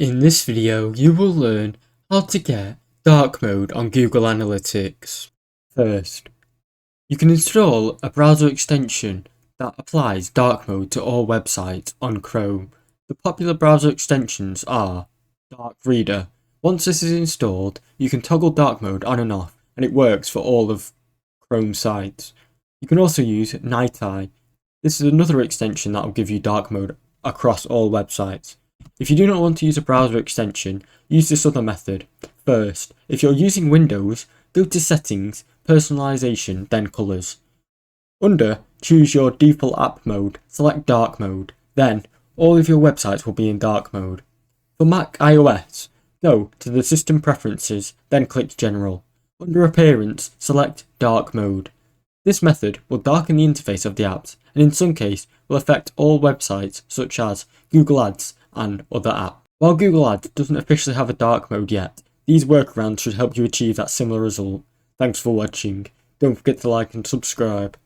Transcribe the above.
In this video, you will learn how to get dark mode on Google Analytics. First, you can install a browser extension that applies dark mode to all websites on Chrome. The popular browser extensions are Dark Reader. Once this is installed, you can toggle dark mode on and off, and it works for all of Chrome sites. You can also use NightEye. This is another extension that will give you dark mode across all websites. If you do not want to use a browser extension, use this other method. First, if you're using Windows, go to Settings, Personalization, then Colors. Under Choose your default app mode, select Dark Mode. Then, all of your websites will be in dark mode. For Mac iOS, go to the System Preferences, then click General. Under Appearance, select Dark Mode. This method will darken the interface of the apps, and in some case will affect all websites such as Google Ads and other apps. While Google Ads doesn't officially have a dark mode yet, these workarounds should help you achieve that similar result. Thanks for watching. Don't forget to like and subscribe.